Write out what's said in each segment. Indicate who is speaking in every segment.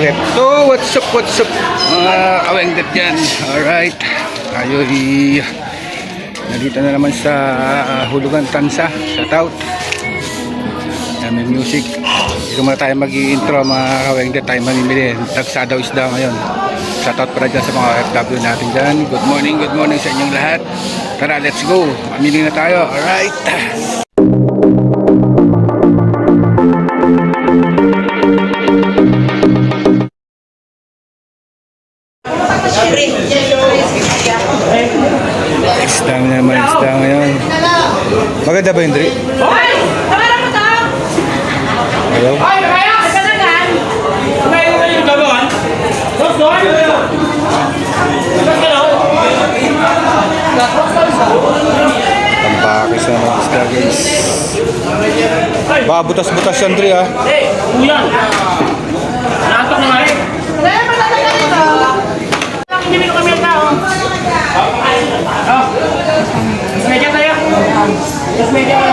Speaker 1: Kawengdet. So, what's up mga kawengdet yan. Alright. Tayo nandito na naman sa Hulugan Tansa. Shout out. May music. Dito muna tayo mag-i-intro mga kawengdet. Tayo mamimili. Tagsa daw isda ngayon. Shout out para dyan sa mga FW natin dyan. Good morning sa inyong lahat. Tara, let's go. Mamili na tayo. Alright. Isda naman, isda ngayon. Maganda ba yung drink? Hello? Tampakis na mga isda guys. Baka butas-butas yan Dre ha.
Speaker 2: Uyan! Natok na nga eh! Hindi mo kami ang tao. Mas medya tayo. Mas medya.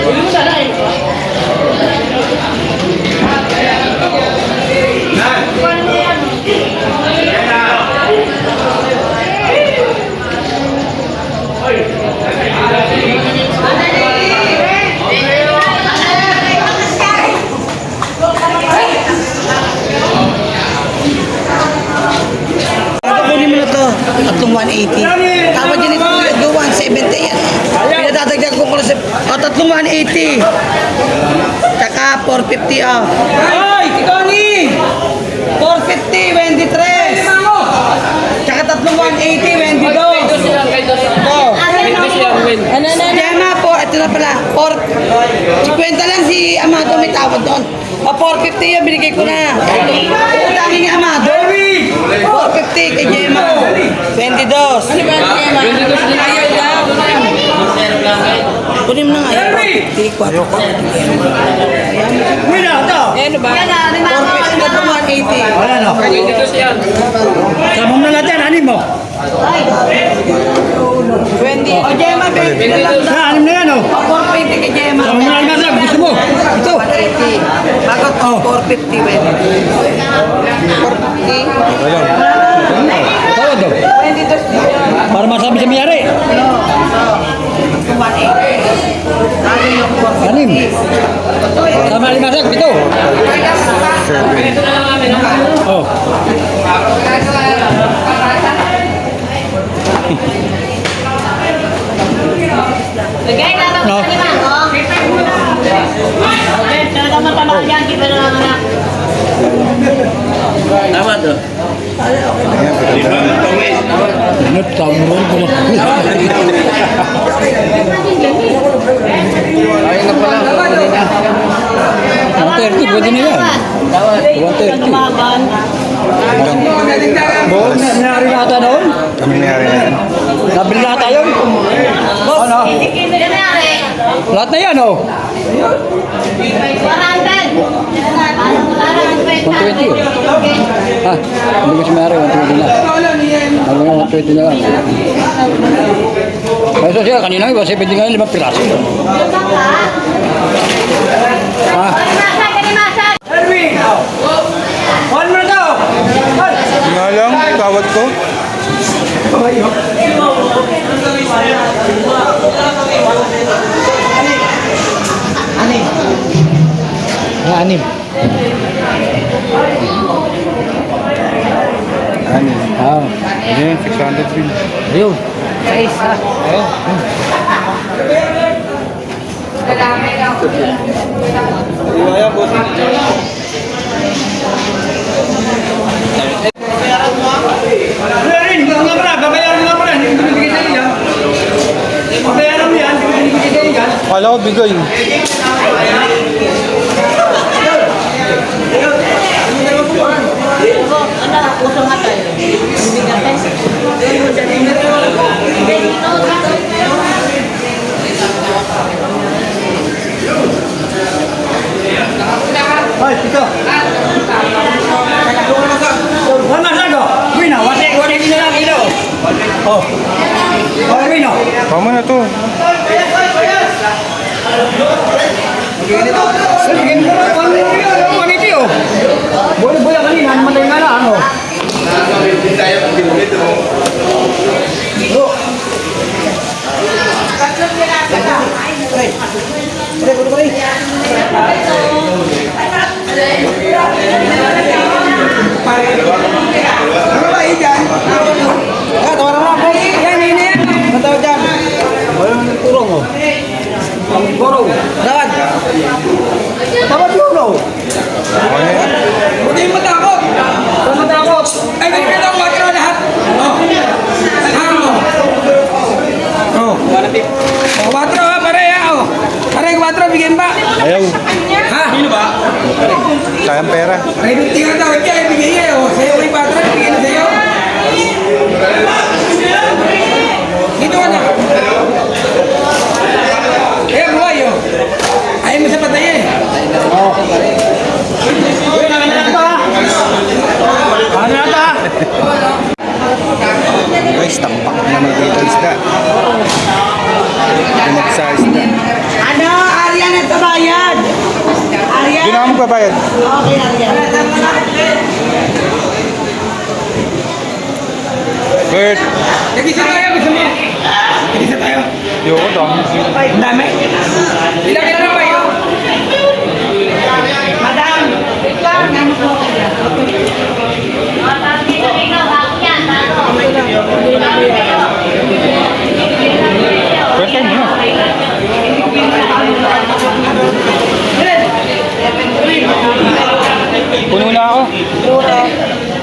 Speaker 2: Hindi mo sana eh.
Speaker 3: Tatlong 180. Tama din ito, 170 yan. Pinatadagdag ko sa tatlong 180. Tsaka 450 ah. Ay, Tony! 450, 23. Tsaka tatlong 180, 22. Jema po, ito na pala. 50 lang si Amado may tawad doon. 450 yan, binigay ko na. Utangin ni Amado. 450 kay Jema. 22. 22 din ayaw daw. Kunin mo na nga yan. 450, 450. Wala ito. Ano ba? 450 na 180. Wala no. 22 yan. Sabong na natin, anin mo? 20. O Jema, 20 na lang. Anim na yan o. 420 kay Jema. Sabong na natin, gusto mo? Ito. 180. Bago to, 450. 450. Tawad daw. Para masabi sa mayari. Anim. Sama limasag, ito. Oh.
Speaker 4: Lagay na lang sa lima, no? Okay, tama yan, kita na lang anak.
Speaker 2: Tama to.
Speaker 1: Ingat, tamuron ko na. Ayun na pala. 130, pwede na yan. 130. Boss, nangyari na ata noon? Kami nangyari na yan. Nabili na ata yun? Boss, ano? Lahat na yan, oh.
Speaker 4: 100.
Speaker 1: 120 oh. Ha, hindi ko si Mary, 120 na. Ano nga, 120 na lang. Kaya siya, kanina iba, 70 nga yung 5 piraso. Ha?
Speaker 2: Erwin! One more daw!
Speaker 1: Nga lang, tawad ko. Anim. Anim. Ah, yan, 600 din. Ayun.
Speaker 3: Guys, ha?
Speaker 1: Ayun. Iwaya po.
Speaker 2: Erwin, babayaran mo nga pala. Hindi ko binibigay sa iyo. Babayaran mo yan, hindi ko binibigay sa iyo.
Speaker 1: Kala ko bigay.
Speaker 4: Usong nga tayo.
Speaker 2: Hoy, ito. One masago. Wina, wate na lang ilo. Oh. Okay, Mino.
Speaker 1: Tama na to.
Speaker 2: Boy, kanina, namatay nga na, ano? Ano ba yun dyan? Tawaran mo ako. Yan, yan. Matawag dyan. Wala nang kurong, oh. Kurong. Dawad. Dawad yun, oh. Huwag kayong matakot. Huwag matakot. Ay, may pinang watro lahat. Oh. Lahat mo. Oh. Oh, watro ha, pare ha. Oh. Pare, watro, bigyan ba?
Speaker 1: Ayaw.
Speaker 2: Ha? Sino ba?
Speaker 1: Sayang pera.
Speaker 2: Ay, tingnan tawag niya, ibigay niya. Oh. Sa'yo kay watro, bigyan na sa'yo. Dito ka na. Kaya buhay, oh. Ayaw mo sa patay eh. Uy, namin na ito ha. Ano na ito ha?
Speaker 1: Guys, tampak naman dito isda. Lumag sa isda.
Speaker 3: Ano, Aryan at tabayad. Aryan.
Speaker 1: Doon na ako magbabayad.
Speaker 3: Okay, Aryan.
Speaker 1: Bert.
Speaker 2: Nag-isa tayo, gusto mo? Nag-isa tayo.
Speaker 1: Yoko, dami.
Speaker 2: Ang dami. Ilang kilo na ba yun?
Speaker 3: Madam, wait lang. Ano po?
Speaker 1: First time mo na. Puno na ako.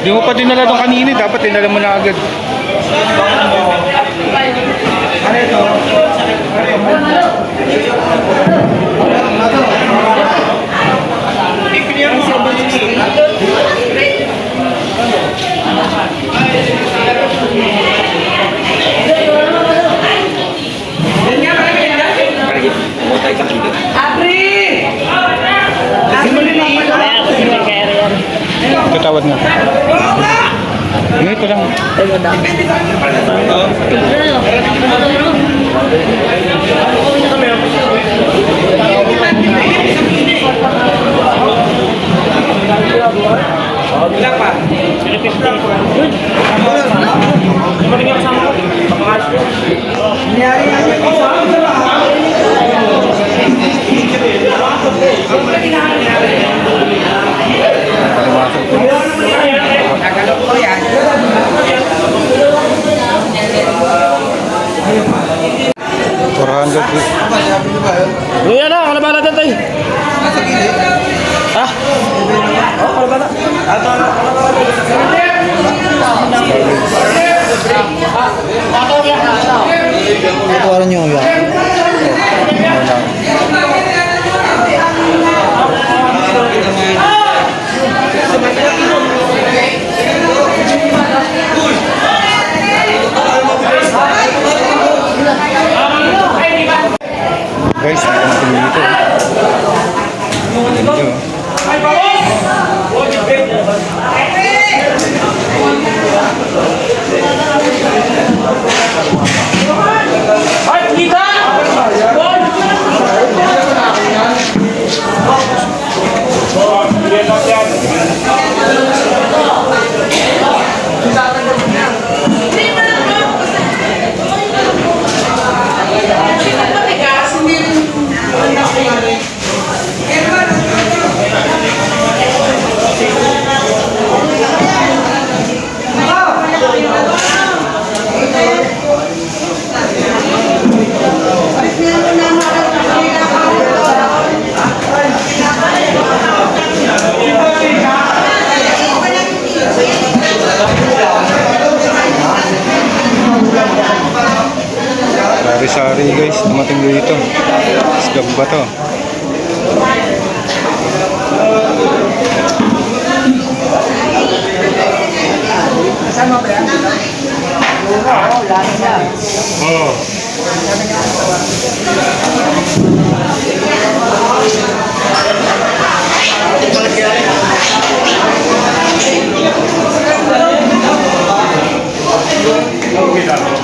Speaker 1: Di mo pa dinala doon kanina. Dapat dinala mo na agad.
Speaker 3: Abri!
Speaker 1: Tatawad na. Ngayon ko lang.
Speaker 2: Ilang pa?
Speaker 5: Uy, ano? Kalabala dyan tayo. Ha? Oo, kalabala.
Speaker 6: Tawaran niyo yan.
Speaker 1: Guys, hindi natin dito. Medyo. Sari-sari guys, dumating dito. Isgab ba to?
Speaker 2: Kasama ba yan? Oo, lalo na.
Speaker 1: Oo.
Speaker 2: Okay.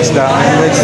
Speaker 1: Isda guys.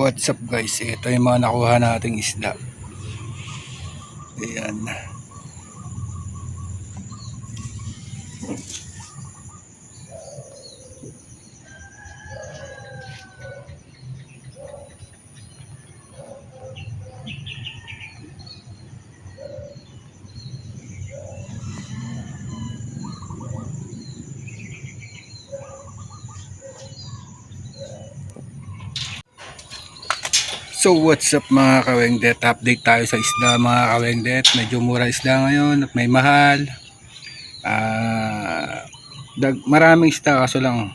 Speaker 1: What's up guys? Ito yung mga nakuha nating isda. Ayan. So what's up mga kawengdet, update tayo sa isda mga kawengdet. Medyo mura isda ngayon at may mahal. Maraming isda kaso lang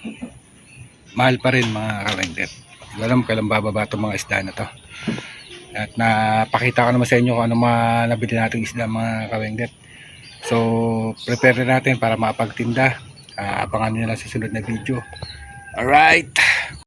Speaker 1: mahal pa rin mga kawengdet. Alam kailan bababa itong mga isda na to. At napakita ko naman sa inyo kung ano mga nabili nating isda mga kawengdet. So prepare na natin para makapagtinda. Abangan nyo lang sa sunod na video. Alright.